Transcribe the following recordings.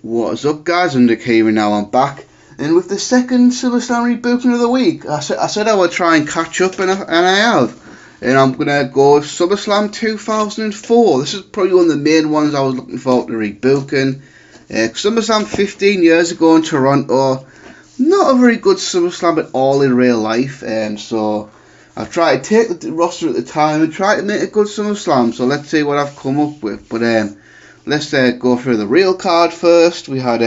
What is up, guys? I'm Nick here, and now I'm back. And with the second Summerslam rebooking of the week, I said I would try and catch up, and I have. And I'm going to go with SummerSlam 2004. This is probably one of the main ones I was looking forward to rebooking. SummerSlam 15 years ago in Toronto. Not a very good SummerSlam at all in real life. So I've tried to take the roster at the time and try to make a good SummerSlam. So let's see what I've come up with. But let's go through the real card first. We had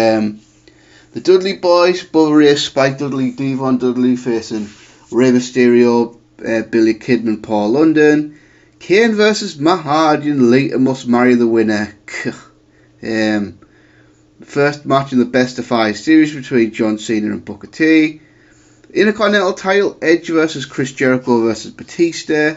the Dudley Boys, Bubba Ray, Spike Dudley, Devon Dudley facing Rey Mysterio, Billy Kidman, Paul London. Kane versus Matt Hardy, and Lita must marry the winner. First match in the best of 5 series between John Cena and Booker T. Intercontinental title, Edge versus Chris Jericho versus Batista.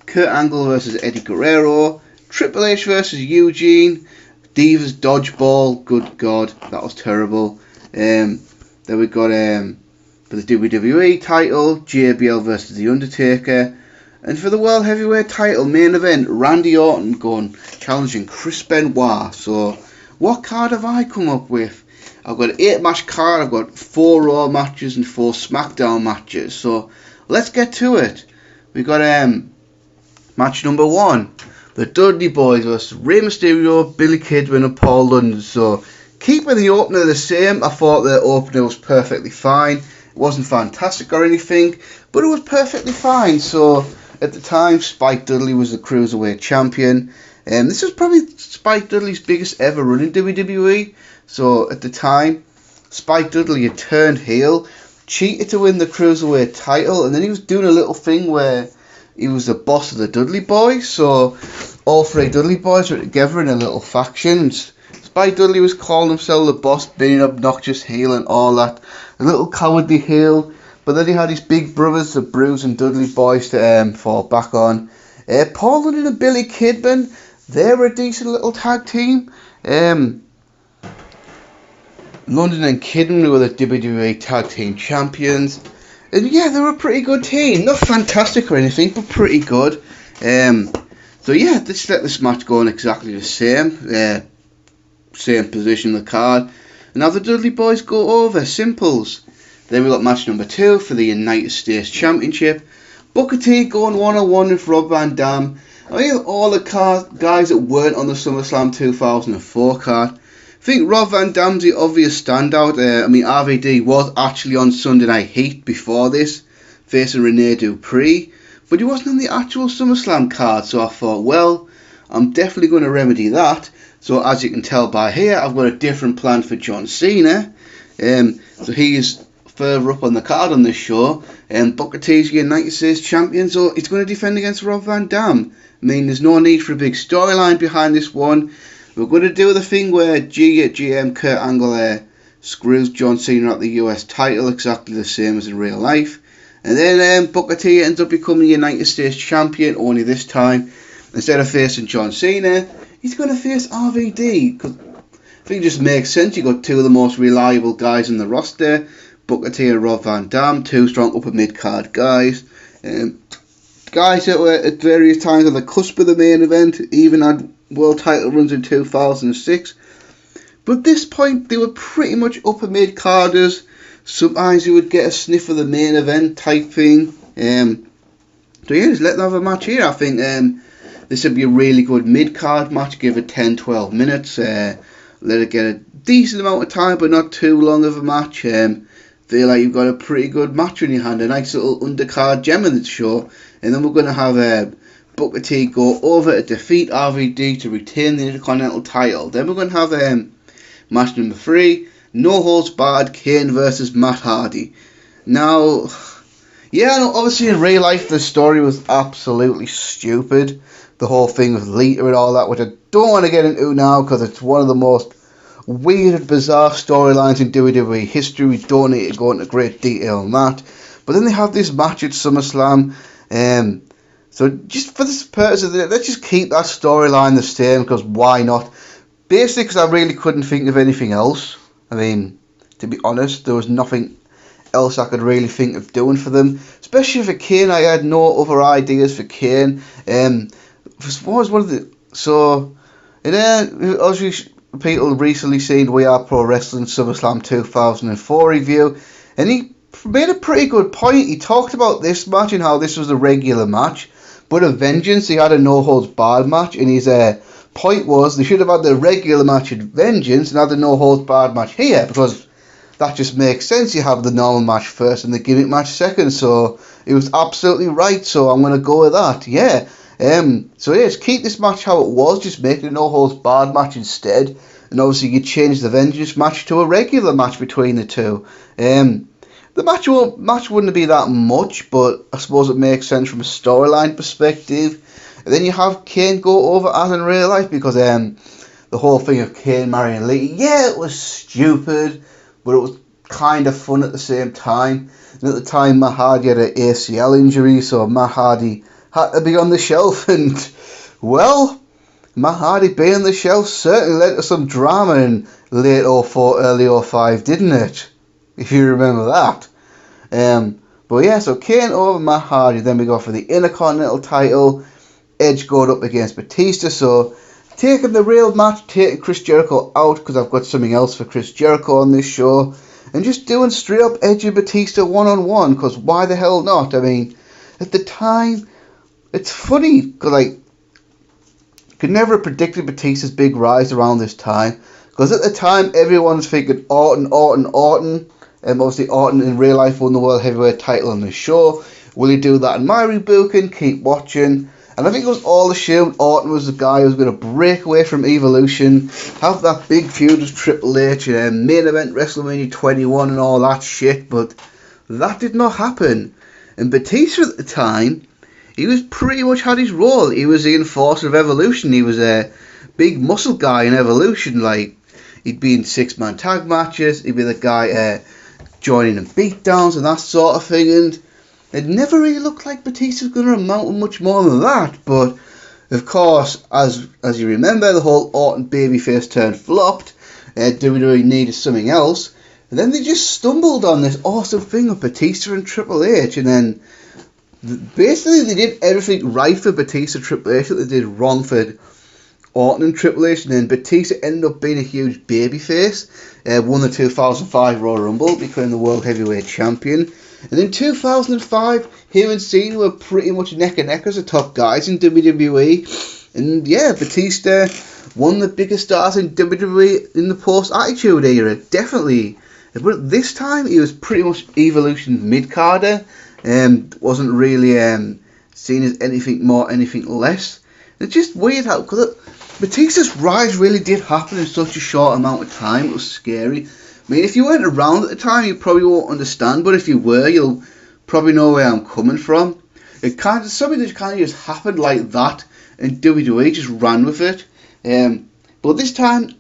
Kurt Angle versus Eddie Guerrero. Triple H versus Eugene. Divas Dodgeball, good God, that was terrible. Then we got for the WWE title, JBL versus The Undertaker. And for the World Heavyweight title, main event, Randy Orton challenging Chris Benoit. So, what card have I come up with? I've got an 8-match card, I've got 4 Raw matches and 4 SmackDown matches. So, let's get to it. We got match number 1. The Dudley Boys versus Rey Mysterio, Billy Kidman and Paul London. So, keeping the opener the same, I thought the opener was perfectly fine. It wasn't fantastic or anything, but it was perfectly fine. So, at the time, Spike Dudley was the Cruiserweight Champion. This was probably Spike Dudley's biggest ever run in WWE. So, at the time, Spike Dudley had turned heel, cheated to win the Cruiserweight title, and then he was doing a little thing where he was the boss of the Dudley Boys. So, all 3 Dudley Boys were together in a little faction. Spike Dudley was calling himself the boss, being an obnoxious heel and all that. A little cowardly heel. But then he had his big brothers, the Bruce and Dudley Boys, to fall back on. Paul London and Billy Kidman, they were a decent little tag team. London and Kidman were the WWE Tag Team Champions. And yeah, they were a pretty good team. Not fantastic or anything, but pretty good. So yeah, let's let this match go on exactly the same. Same position in the card. And now the Dudley Boys go over. Simples. Then we got match number 2 for the United States Championship. Booker T going 1-on-1 with Rob Van Dam. I mean, all the guys that weren't on the SummerSlam 2004 card. I think Rob Van Dam's the obvious standout. RVD was actually on Sunday Night Heat before this, facing Rene Dupree. But he wasn't on the actual SummerSlam card, so I thought, well, I'm definitely going to remedy that. So as you can tell by here, I've got a different plan for John Cena. So he is further up on the card on this show. Booker T's the United States Champion, so he's going to defend against Rob Van Dam. I mean, there's no need for a big storyline behind this one. We're going to do the thing where GM Kurt Angle screws John Cena at the US title, exactly the same as in real life. And then Booker T ends up becoming the United States Champion, only this time, instead of facing John Cena, he's going to face RVD. Cause I think it just makes sense. You've got 2 of the most reliable guys in the roster, Booker T and Rob Van Dam, 2 strong upper mid-card guys. Guys that were at various times on the cusp of the main event, even had world title runs in 2006. But at this point, they were pretty much upper mid-carders. Sometimes you would get a sniff of the main event type thing. So yeah, just let them have a match here. I think this would be a really good mid-card match. Give it 10-12 minutes. Let it get a decent amount of time, but not too long of a match. Feel like you've got a pretty good match in your hand. A nice little undercard gem in the show. And then we're going to have Booker T go over to defeat RVD to retain the Intercontinental title. Then we're going to have match number 3. No holds barred, Kane versus Matt Hardy. Now, yeah, no, obviously in real life the story was absolutely stupid. The whole thing with Lita and all that, which I don't want to get into now because it's one of the most weird and bizarre storylines in WWE history. We don't need to go into great detail on that. But then they have this match at SummerSlam. So just for this purpose of it, let's just keep that storyline the same, because why not? Basically because I really couldn't think of anything else. I mean, to be honest, there was nothing else I could really think of doing for them. Especially for Kane, I had no other ideas for Kane. What was one of the... So, and then, obviously, people recently seen We Are Pro Wrestling SummerSlam 2004 review, and he made a pretty good point. He talked about this match and how this was a regular match, but a Vengeance, he had a no holds barred match, and his point was they should have had the regular match at Vengeance and had the no holds barred match here, because that just makes sense. You have the normal match first and the gimmick match second. So it was absolutely right. So I'm going to go with that. Yeah. So yeah, just keep this match how it was. Just make it a no holds barred match instead. And obviously you change the Vengeance match to a regular match between the two. The match wouldn't be that much, but I suppose it makes sense from a storyline perspective. And then you have Kane go over as in real life, because the whole thing of Kane marrying Lee, yeah, it was stupid, but it was kind of fun at the same time. And at the time, Matt Hardy had an ACL injury, so Matt Hardy had to be on the shelf. And, well, Matt Hardy being on the shelf certainly led to some drama in late 04, early 05, didn't it? If you remember that. But yeah, so Kane over Matt Hardy. Then we go for the Intercontinental title. Edge going up against Batista. So taking the real match, taking Chris Jericho out, because I've got something else for Chris Jericho on this show, and just doing straight up Edge and Batista one-on-one, because why the hell not? I mean, at the time, it's funny, because could never have predicted Batista's big rise around this time, because at the time everyone's thinking Orton, and obviously Orton in real life won the World Heavyweight title on the show. Will he do that in my rebooking? Keep watching. And I think it was all assumed Orton was the guy who was going to break away from Evolution, have that big feud with Triple H, main event WrestleMania 21 and all that shit, but that did not happen. And Batista at the time, he was pretty much had his role. He was the enforcer of Evolution. He was a big muscle guy in Evolution. He'd be in 6-man tag matches, he'd be the guy joining in beatdowns and that sort of thing, and it never really looked like Batista was going to amount to much more than that. But of course, as you remember, the whole Orton babyface turn flopped. WWE needed something else, and then they just stumbled on this awesome thing of Batista and Triple H, and then basically they did everything right for Batista and Triple H that they did wrong for Orton and Triple H, and then Batista ended up being a huge babyface, won the 2005 Royal Rumble, became the World Heavyweight Champion. And in 2005, him and Cena were pretty much neck and neck as the top guys in WWE. And yeah, Batista one of the biggest stars in WWE in the post-Attitude era, definitely. But this time, he was pretty much Evolution's mid-carder, and wasn't really seen as anything more, anything less. It's just weird how, because Batista's rise really did happen in such a short amount of time. It was scary. I mean, if you weren't around at the time, you probably won't understand, but if you were, you'll probably know where I'm coming from. It kind of, something that kind of just happened like that, and WWE just ran with it. But this time,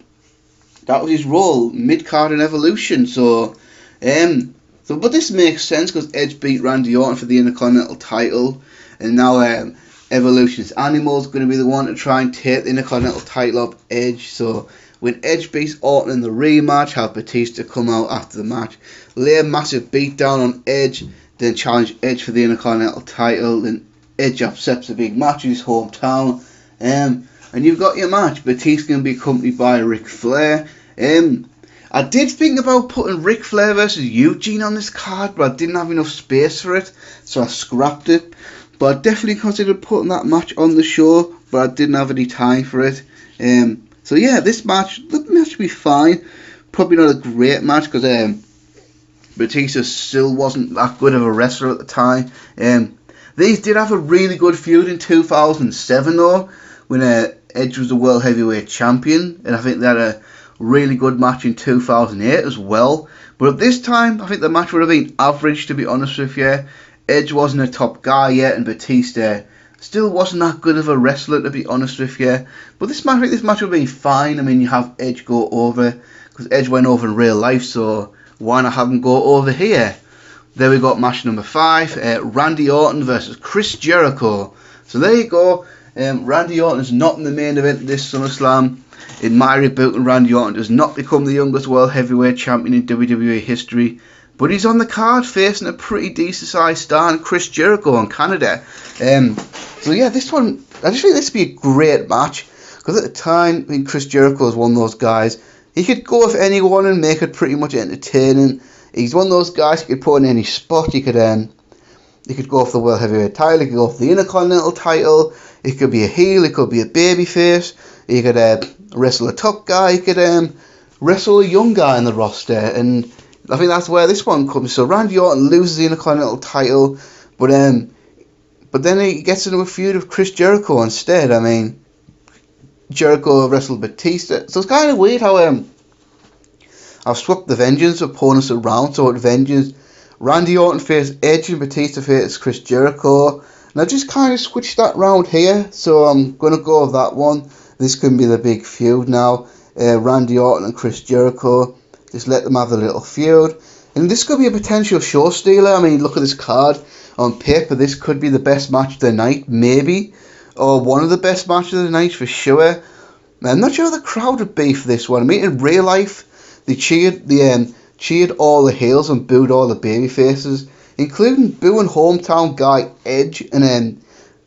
that was his role, mid-card in Evolution, but this makes sense, because Edge beat Randy Orton for the Intercontinental title, and now Evolution's Animal's going to be the one to try and take the Intercontinental title up Edge. So when Edge beats Orton in the rematch, have Batista come out after the match, lay a massive beatdown on Edge, then challenge Edge for the Intercontinental title, then Edge accepts a big match in his hometown, and you've got your match. Batista's going to be accompanied by Ric Flair. I did think about putting Ric Flair versus Eugene on this card, but I didn't have enough space for it, so I scrapped it. But I definitely considered putting that match on the show, but I didn't have any time for it. So yeah, the match will be fine. Probably not a great match, because Batista still wasn't that good of a wrestler at the time. These did have a really good feud in 2007 though, when Edge was the World Heavyweight Champion, and I think they had a really good match in 2008 as well. But at this time, I think the match would have been average, to be honest with you. Edge wasn't a top guy yet, and Batista still wasn't that good of a wrestler, to be honest with you. But I think this match would be fine. I mean, you have Edge go over, because Edge went over in real life, so why not have him go over here? There we got match number 5, Randy Orton versus Chris Jericho. So there you go. Randy Orton is not in the main event of this SummerSlam. In my rebooking, Randy Orton does not become the youngest World Heavyweight Champion in WWE history, but he's on the card facing a pretty decent sized star in Chris Jericho in Canada. So yeah, this one, I just think this would be a great match, Because at the time, I mean, Chris Jericho was one of those guys, he could go with anyone and make it pretty much entertaining. He's one of those guys you could put in any spot. You could go for the World Heavyweight title, you could go for the Intercontinental title, it could be a heel, it could be a babyface, you could wrestle a top guy, you could wrestle a young guy in the roster, and I think that's where this one comes. So Randy Orton loses the Intercontinental title, but then he gets into a feud with Chris Jericho instead. I mean, Jericho wrestled Batista, so it's kind of weird how I've swapped the Vengeance opponents around. So at Vengeance, Randy Orton faced Edge and Batista faced Chris Jericho, and I've just kind of switched that round here, so I'm going to go with that one. This can be the big feud now, Randy Orton and Chris Jericho. Just let them have a little feud, and this could be a potential show stealer. I mean, look at this card. On paper, this could be the best match of the night, maybe, or one of the best matches of the night for sure. I'm not sure the crowd would be for this one. I mean, in real life, they cheered all the heels and booed all the baby faces, including booing hometown guy Edge and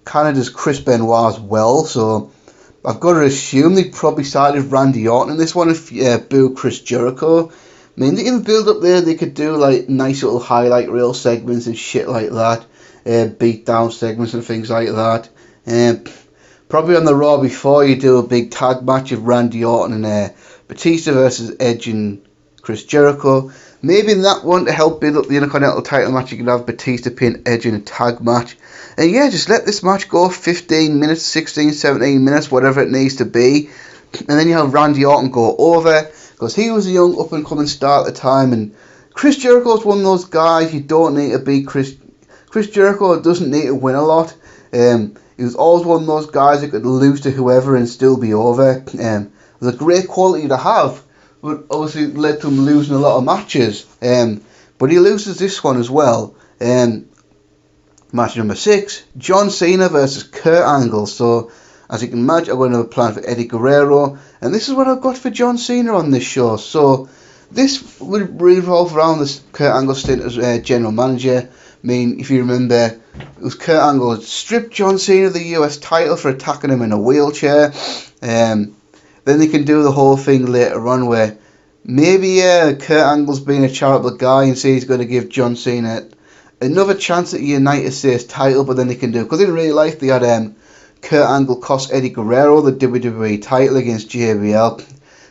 Canada's Chris Benoit as well. So I've got to assume they probably sided Randy Orton in this one and boo Chris Jericho. I mean, in the build up there, they could do like nice little highlight reel segments and shit like that, beat down segments and things like that. Probably on the Raw before, you do a big tag match of Randy Orton and Batista versus Edge and Chris Jericho. Maybe in that one, to help build up the Intercontinental title match, you could have Batista pin Edge in a tag match. And yeah, just let this match go 15 minutes, 16, 17 minutes, whatever it needs to be. And then you have Randy Orton go over, because he was a young up and coming star at the time, and Chris Jericho's one of those guys you don't need to beat. Chris Jericho doesn't need to win a lot. He was always one of those guys that could lose to whoever and still be over. It was a great quality to have, but obviously led to him losing a lot of matches. But he loses this one as well. Match number 6, John Cena versus Kurt Angle. So, as you can imagine, I've got another plan for Eddie Guerrero, and this is what I've got for John Cena on this show. So, this would revolve around this Kurt Angle stint as general manager. I mean, if you remember, it was Kurt Angle stripped John Cena of the US title for attacking him in a wheelchair. Then they can do the whole thing later on where maybe Kurt Angle's being a charitable guy and say he's going to give John Cena another chance at the United States title, but then they can do, because in real life they had Kurt Angle cost Eddie Guerrero the WWE title against JBL.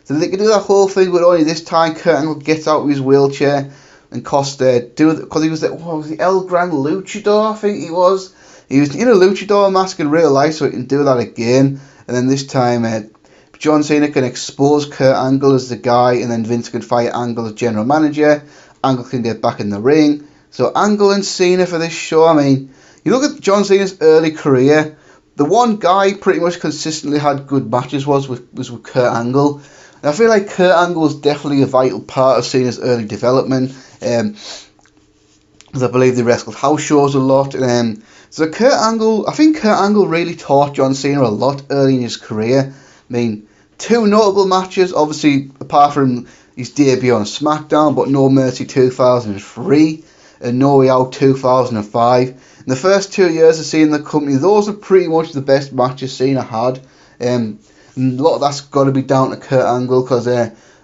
So they can do that whole thing, but only this time Kurt Angle gets out of his wheelchair and cost because he was the El Gran Luchador, I think he was. He was in a luchador mask in real life, so he can do that again. And then this time John Cena can expose Kurt Angle as the guy, and then Vince can fight Angle as general manager. Angle can get back in the ring. So Angle and Cena for this show. I mean, you look at John Cena's early career, the one guy pretty much consistently had good matches was with Kurt Angle. And I feel like Kurt Angle was definitely a vital part of Cena's early development. Because I believe they wrestled house shows a lot. So I think Kurt Angle really taught John Cena a lot early in his career. I mean, 2 notable matches, obviously, apart from his debut on SmackDown, but No Mercy 2003 and No Way Out 2005. In the first 2 years of Cena in the company, those are pretty much the best matches Cena had. And a lot of that's got to be down to Kurt Angle, because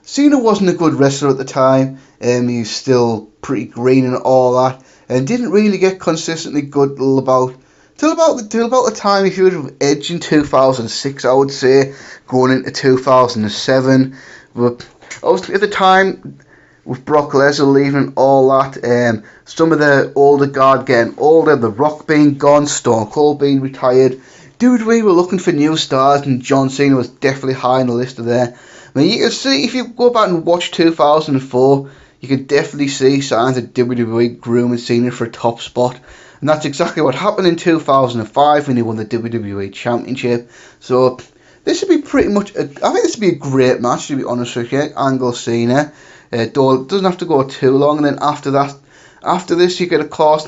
Cena wasn't a good wrestler at the time. He was still pretty green and all that, and didn't really get consistently good till about the time he feuded with Edge in 2006, I would say, going into 2007. But obviously at the time, with Brock Lesnar leaving, all that, some of the older guard getting older, The Rock being gone, Stone Cold being retired, we were looking for new stars, and John Cena was definitely high on the list of there. I mean, you can see, if you go back and watch 2004, you can definitely see signs of WWE grooming Cena for a top spot. And that's exactly what happened in 2005 when he won the WWE Championship. So this would be pretty much, I think this would be a great match, to be honest with you. Angle Cena. It doesn't have to go too long. And then after this, you could, of course,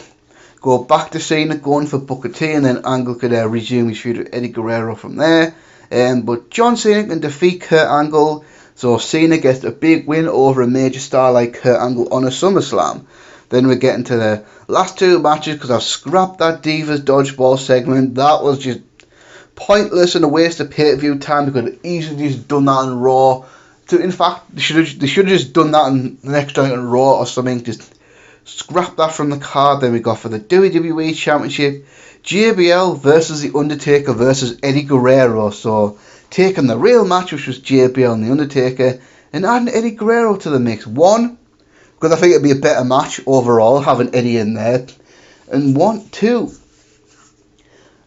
go back to Cena going for Booker T, and then Angle could resume his feud with Eddie Guerrero from there. But John Cena can defeat Kurt Angle, so Cena gets a big win over a major star like Kurt Angle on a SummerSlam. Then we get into the last 2 matches, because I've scrapped that Divas Dodgeball segment. That was just pointless and a waste of pay-per-view time. They could have easily just done that on Raw. So in fact, they should have just done that on the next night on Raw or something. Just scrap that from the card. Then we got for the WWE Championship, JBL versus The Undertaker versus Eddie Guerrero. So taking the real match, which was JBL and The Undertaker, and adding Eddie Guerrero to the mix. One, because I think it'd be a better match overall having Eddie in there. And two,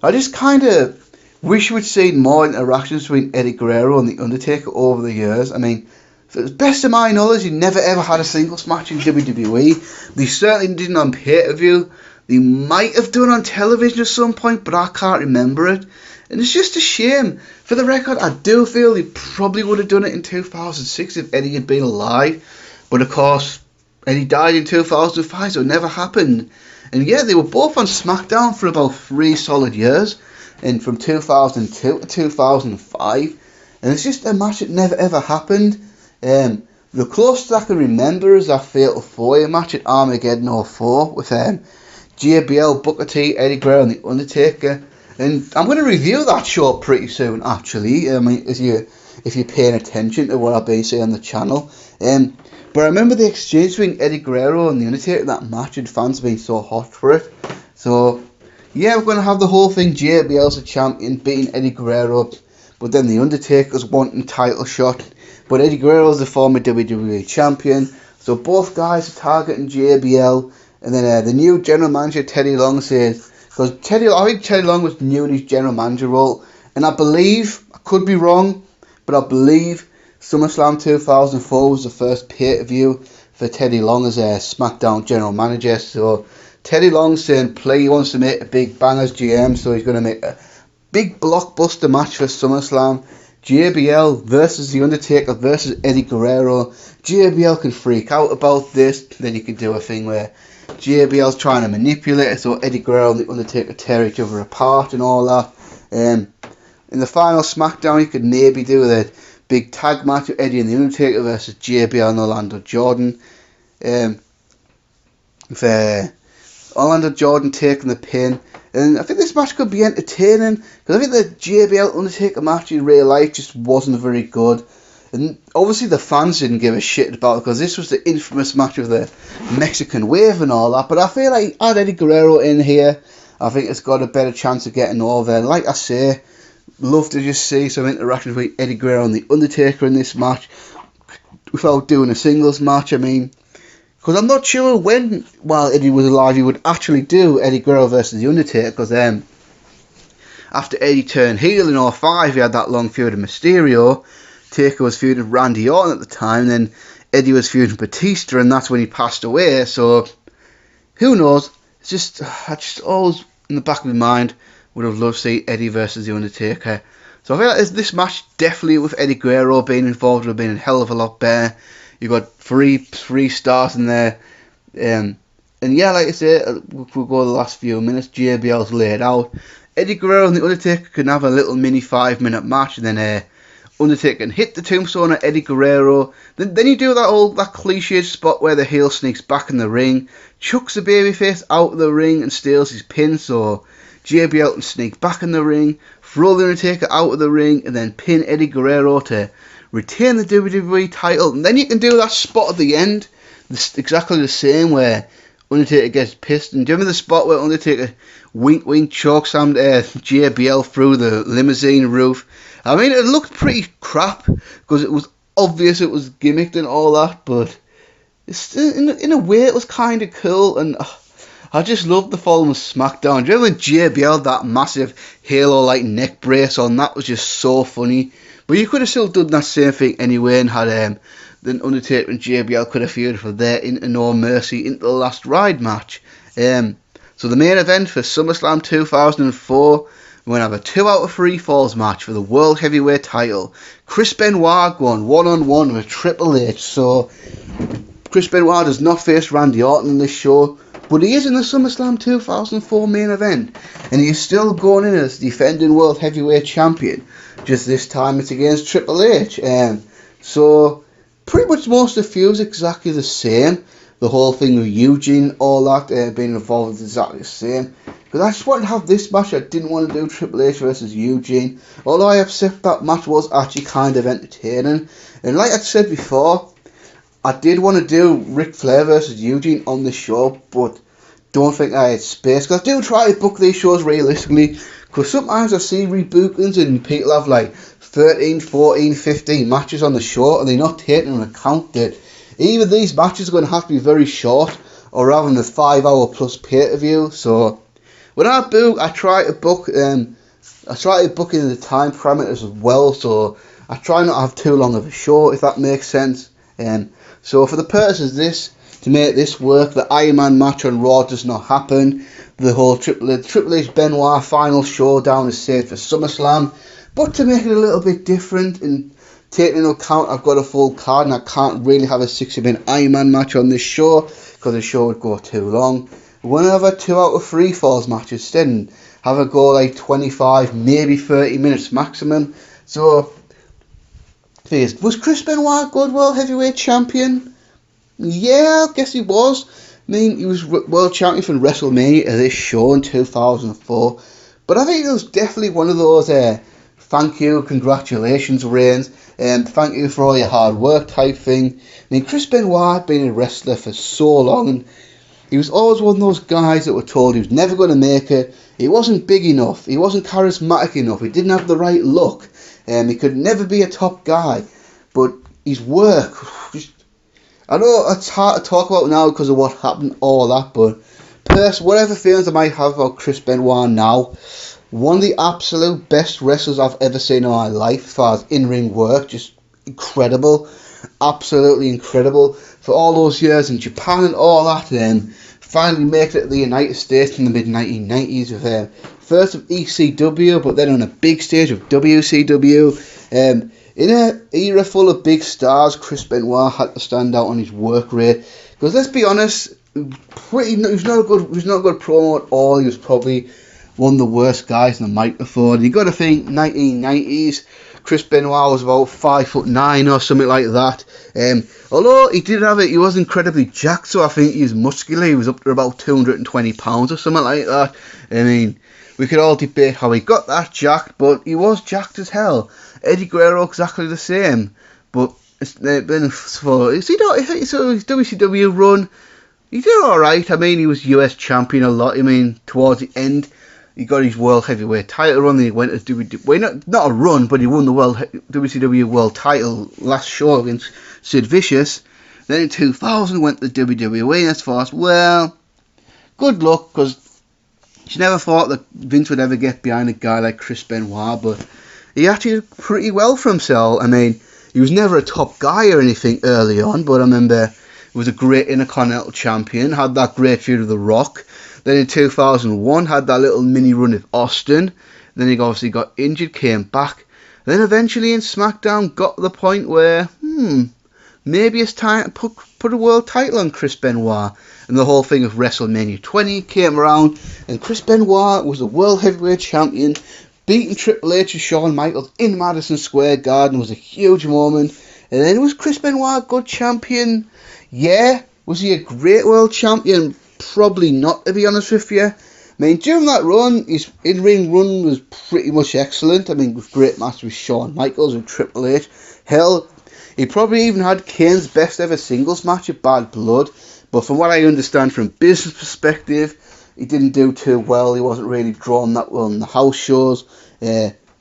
I just kind of wish we'd seen more interactions between Eddie Guerrero and The Undertaker over the years. I mean, to the best of my knowledge, he never ever had a singles match in WWE. They certainly didn't on pay-per-view. They might have done on television at some point, but I can't remember it. And it's just a shame. For the record, I do feel they probably would have done it in 2006 if Eddie had been alive. But of course, Eddie died in 2005, so it never happened. And yeah, they were both on SmackDown for about 3 solid years. And from 2002 to 2005. And it's just a match that never ever happened. The closest I can remember is that Fatal 4-Way match at Armageddon 04 with JBL, Booker T, Eddie Guerrero and The Undertaker. And I'm going to review that show pretty soon, actually. I mean, if you're paying attention to what I've been saying on the channel. But I remember the exchange between Eddie Guerrero and The Undertaker in that match, and fans being so hot for it. So yeah, we're going to have the whole thing. JBL's a champion, beating Eddie Guerrero, but then The Undertaker's wanting title shot. But Eddie Guerrero's the former WWE champion, so both guys are targeting JBL. And then the new general manager Teddy Long says, because I think Teddy Long was new in his general manager role, and I believe, I could be wrong, but I believe SummerSlam 2004 was the first pay-per-view for Teddy Long as a SmackDown general manager. So Teddy Long saying he wants to make a big bang as GM, so he's going to make a big blockbuster match for SummerSlam. JBL versus The Undertaker versus Eddie Guerrero. JBL can freak out about this. Then you can do a thing where JBL's trying to manipulate it, so Eddie Guerrero and The Undertaker tear each other apart and all that. In the final SmackDown, you could maybe do the big tag match of Eddie and The Undertaker versus JBL and Orlando Jordan. With Orlando Jordan taking the pin. And I think this match could be entertaining, because I think the JBL Undertaker match in real life just wasn't very good. And obviously the fans didn't give a shit about it, because this was the infamous match of the Mexican Wave and all that. But I feel like add Eddie Guerrero in here, I think it's got a better chance of getting over. Like I say, love to just see some interaction between Eddie Guerrero and The Undertaker in this match without doing a singles match. I mean, because I'm not sure while Eddie was alive, he would actually do Eddie Guerrero versus The Undertaker, because after Eddie turned heel in 05, he had that long feud with Mysterio. Taker was feuding with Randy Orton at the time, then Eddie was feuding with Batista, and that's when he passed away. So who knows? It's just, I just always in the back of my mind would have loved to see Eddie versus The Undertaker. So I feel like this match, definitely with Eddie Guerrero being involved, would have been a hell of a lot better. You've got three stars in there. And yeah, like I say, we'll go the last few minutes. JBL's laid out. Eddie Guerrero and The Undertaker can have a little mini 5-minute match, and then Undertaker can hit the tombstone at Eddie Guerrero. Then you do that cliched spot where the heel sneaks back in the ring, chucks the babyface out of the ring and steals his pin, so JBL can sneak back in the ring, throw the Undertaker out of the ring, and then pin Eddie Guerrero to retain the WWE title. And then you can do that spot at the end, exactly the same, where Undertaker gets pissed. And do you remember the spot where Undertaker wink chokeslammed JBL through the limousine roof? I mean, it looked pretty crap, because it was obvious it was gimmicked and all that, but it's, in a way it was kind of cool. And I just loved the following SmackDown. Do you remember when JBL had that massive Halo-like neck brace on? That was just so funny. But you could have still done that same thing anyway, and had then Undertaker and JBL could have feuded for their Into No Mercy, Into the Last Ride match. So the main event for SummerSlam 2004, we're going to have a 2 out of 3 falls match for the World Heavyweight title. Chris Benoit going one-on-one with Triple H. So Chris Benoit does not face Randy Orton in this show, but he is in the SummerSlam 2004 main event, and he is still going in as defending World Heavyweight Champion. Just this time it's against Triple H. So pretty much most of the feuds exactly the same. The whole thing with Eugene, all that being involved is exactly the same. Because Because I just wanted to have this match. I didn't want to do Triple H versus Eugene. Although I accept that match was actually kind of entertaining. And like I said before, I did want to do Ric Flair versus Eugene on the show, but don't think I had space. Because I do try to book these shows realistically. Because sometimes I see rebookings and people have like 13, 14, 15 matches on the show, and they're not taking into account that either these matches are going to have to be very short, or rather than a 5 hour plus pay-per-view. So when I book, I try to book in the time parameters as well, so I try not to have too long of a show, if that makes sense. So for the purposes of this, to make this work, the Iron Man match on Raw does not happen. The whole Triple H Benoit final showdown is saved for SummerSlam. But to make it a little bit different and taking into account I've got a full card and I can't really have a 60-minute Iron Man match on this show because the show would go too long, we're going to have a 2 out of 3 falls match instead and have it go like 25, maybe 30 minutes maximum. So, was Chris Benoit good World Heavyweight Champion? Yeah, I guess he was. I mean, he was World Champion from WrestleMania at this show in 2004. But I think it was definitely one of those thank you, congratulations reigns, thank you for all your hard work type thing. I mean, Chris Benoit had been a wrestler for so long, and he was always one of those guys that were told he was never going to make it. He wasn't big enough, he wasn't charismatic enough, he didn't have the right look, he could never be a top guy. But his work, I know it's hard to talk about now because of what happened, all that, but whatever feelings I might have about Chris Benoit now, one of the absolute best wrestlers I've ever seen in my life as far as in-ring work, just incredible, absolutely incredible. For all those years in Japan and all that, finally making it to the United States in the mid-1990s with first of ECW, but then on a big stage of WCW. In an era full of big stars, Chris Benoit had to stand out on his work rate. Because let's be honest, he was not a good promo at all. He was probably one of the worst guys in the microphone. You got to think 1990s. Chris Benoit was about 5'9" or something like that. Although he did have it, he was incredibly jacked, so I think he was muscular. He was up to about 220 pounds or something like that. I mean, we could all debate how he got that jacked, but he was jacked as hell. Eddie Guerrero exactly the same, but it's been for his WCW run. He did all right. I mean, he was US champion a lot. I mean, towards the end, he got his World Heavyweight title run. Then he went to WWE. Well, not a run, but he won the WCW World title last show against Sid Vicious. Then in 2000, went to WWE. As far as, well, good luck, because she never thought that Vince would ever get behind a guy like Chris Benoit, but he actually did pretty well for himself. I mean, he was never a top guy or anything early on, but I remember he was a great Intercontinental Champion, had that great feud with The Rock. Then in 2001, had that little mini run with Austin. Then he obviously got injured, came back. Then eventually in SmackDown got to the point where, maybe it's time to put a world title on Chris Benoit. And the whole thing of WrestleMania 20 came around, and Chris Benoit was the World Heavyweight Champion, beating Triple H and Shawn Michaels in Madison Square Garden. Was a huge moment. And then was Chris Benoit a good champion? Yeah. Was he a great world champion? Probably not, to be honest with you. I mean, during that run, his in-ring run was pretty much excellent. I mean, with great matches with Shawn Michaels and Triple H. Hell, he probably even had Kane's best ever singles match at Bad Blood. But from what I understand from business perspective, he didn't do too well. He wasn't really drawn that well in the house shows.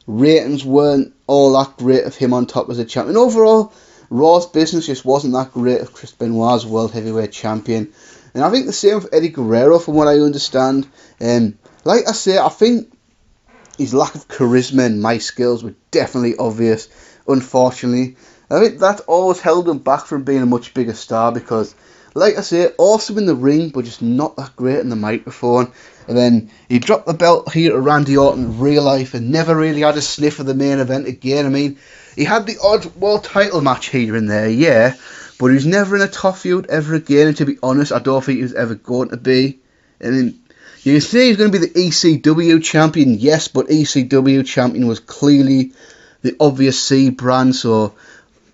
Ratings weren't all that great of him on top as a champion. Overall, Raw's business just wasn't that great of Chris Benoit as World Heavyweight Champion. And I think the same with Eddie Guerrero, from what I understand. Like I say, I think his lack of charisma and mic skills were definitely obvious, unfortunately. I think that always held him back from being a much bigger star because, like I say, awesome in the ring, but just not that great in the microphone. And then he dropped the belt here to Randy Orton in real life and never really had a sniff of the main event again. I mean, he had the odd world title match here and there, yeah, but he was never in a top feud ever again. And to be honest, I don't think he was ever going to be. I mean, you can say he's going to be the ECW champion, yes, but ECW champion was clearly the obvious C brand, so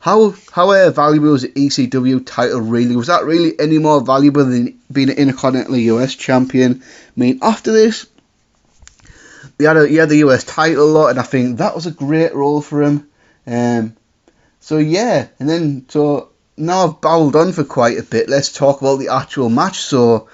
How valuable was the ECW title really? Was that really any more valuable than being an Intercontinental US champion? I mean, after this, he had the US title a lot, and I think that was a great role for him. So yeah, and then now I've babbled on for quite a bit. Let's talk about the actual match. So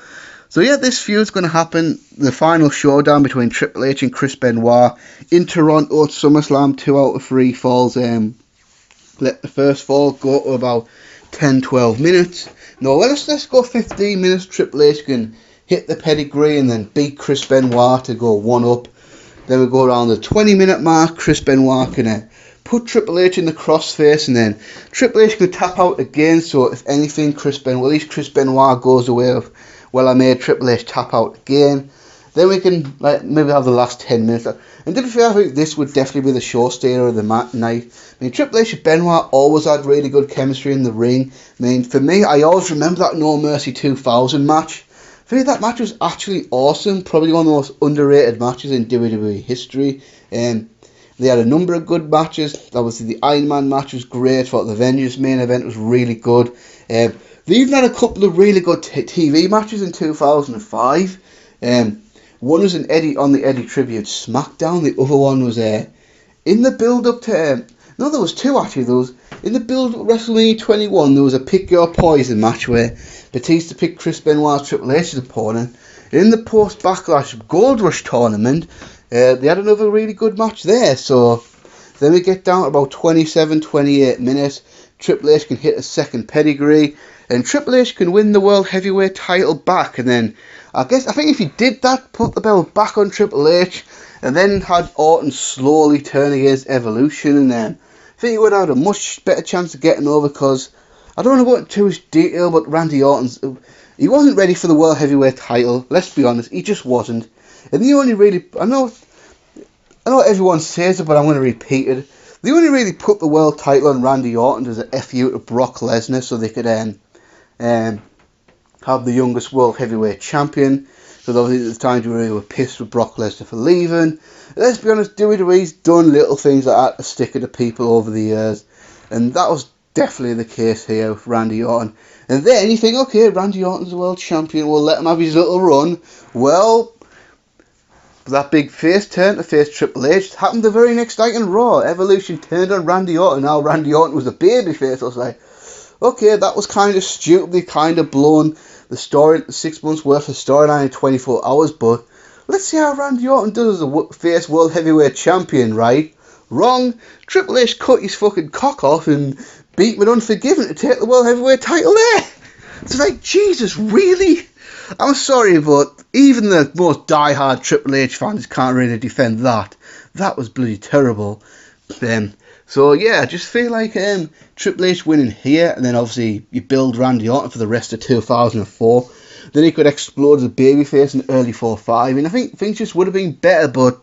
yeah, this feud's going to happen. The final showdown between Triple H and Chris Benoit in Toronto at SummerSlam. 2 out of 3 falls. Let the first fall go to about 10-12 minutes. No, let's go 15 minutes. Triple H can hit the pedigree and then beat Chris Benoit to go 1-up. Then we go around the 20-minute mark. Chris Benoit can put Triple H in the crossface, and then Triple H can tap out again. So if anything, Chris Benoit goes away with, well, I made Triple H tap out again. Then we can maybe have the last 10 minutes. And to be fair, I think this would definitely be the show stealer of the night. I mean, Triple H and Benoit always had really good chemistry in the ring. I mean, for me, I always remember that No Mercy 2000 match. I think that match was actually awesome. Probably one of the most underrated matches in WWE history. They had a number of good matches. Obviously, the Iron Man match was great. I thought the Avengers main event was really good. They even had a couple of really good TV matches in 2005. One was on the Eddie Tribute SmackDown. The other one was in the build-up to... no, there was two actually. There was, in the build-up to WrestleMania 21, there was a Pick Your Poison match where Batista picked Chris Benoit, Triple H's opponent. In the post-Backlash Gold Rush tournament, they had another really good match there. So then we get down to about 27-28 minutes. Triple H can hit a second pedigree, and Triple H can win the World Heavyweight title back. And then I think if he did that, put the belt back on Triple H, and then had Orton slowly turn against Evolution, and then I think he would have had a much better chance of getting over, because I don't want to go into too much detail, but Randy Orton, he wasn't ready for the World Heavyweight title. Let's be honest, he just wasn't. And the only really, I know everyone says it, but I'm going to repeat it. They only really put the world title on Randy Orton as a FU to Brock Lesnar, so they could have the youngest world heavyweight champion. So obviously at the time they were pissed with Brock Lesnar for leaving. Let's be honest, WWE's done little things like that to stick it to people over the years, and that was definitely the case here with Randy Orton. And then you think, okay, Randy Orton's the world champion, we'll let him have his little run. Well, that big face turn to face Triple H happened the very next night in Raw. Evolution turned on Randy Orton. Now Randy Orton was a babyface. I was like, okay, that was kind of stupid. They kind of blown the story, 6 months worth of storyline in 24 hours. But let's see how Randy Orton does as a face world heavyweight champion, right? Wrong. Triple H cut his fucking cock off and beat with Unforgiven to take the world heavyweight title there. It's like, Jesus, really? I'm sorry, but even the most die-hard Triple H fans can't really defend that. That was bloody terrible. So yeah, I just feel like Triple H winning here, and then obviously you build Randy Orton for the rest of 2004. Then he could explode as a babyface in early 4-5. And I think things just would have been better, but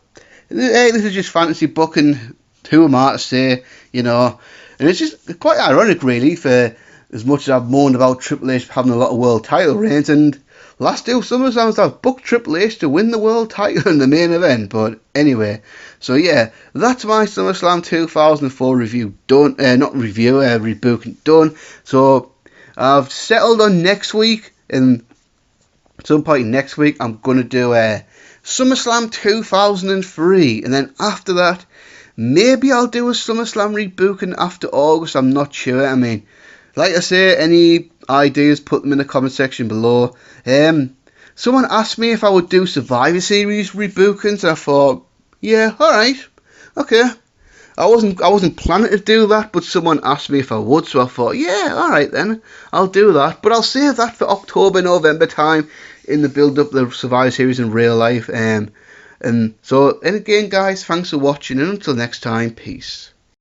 hey, this is just fantasy booking. Who am I to say, you know? And it's just quite ironic, really, for as much as I've moaned about Triple H having a lot of world title reigns, and last two SummerSlams I've booked Triple H to win the world title in the main event. But anyway, so yeah, that's my SummerSlam 2004 review done. Rebooking done. So I've settled on next week, and at some point next week I'm going to do SummerSlam 2003, and then after that maybe I'll do a SummerSlam rebooking after August. I'm not sure. I mean, like I say, any ideas, put them in the comment section below. Someone asked me if I would do Survivor Series rebookings, and I thought, yeah, alright, okay. I wasn't planning to do that, but someone asked me if I would, so I thought, yeah, alright then, I'll do that. But I'll save that for October, November time in the build-up of the Survivor Series in real life. And again, guys, thanks for watching, and until next time, peace.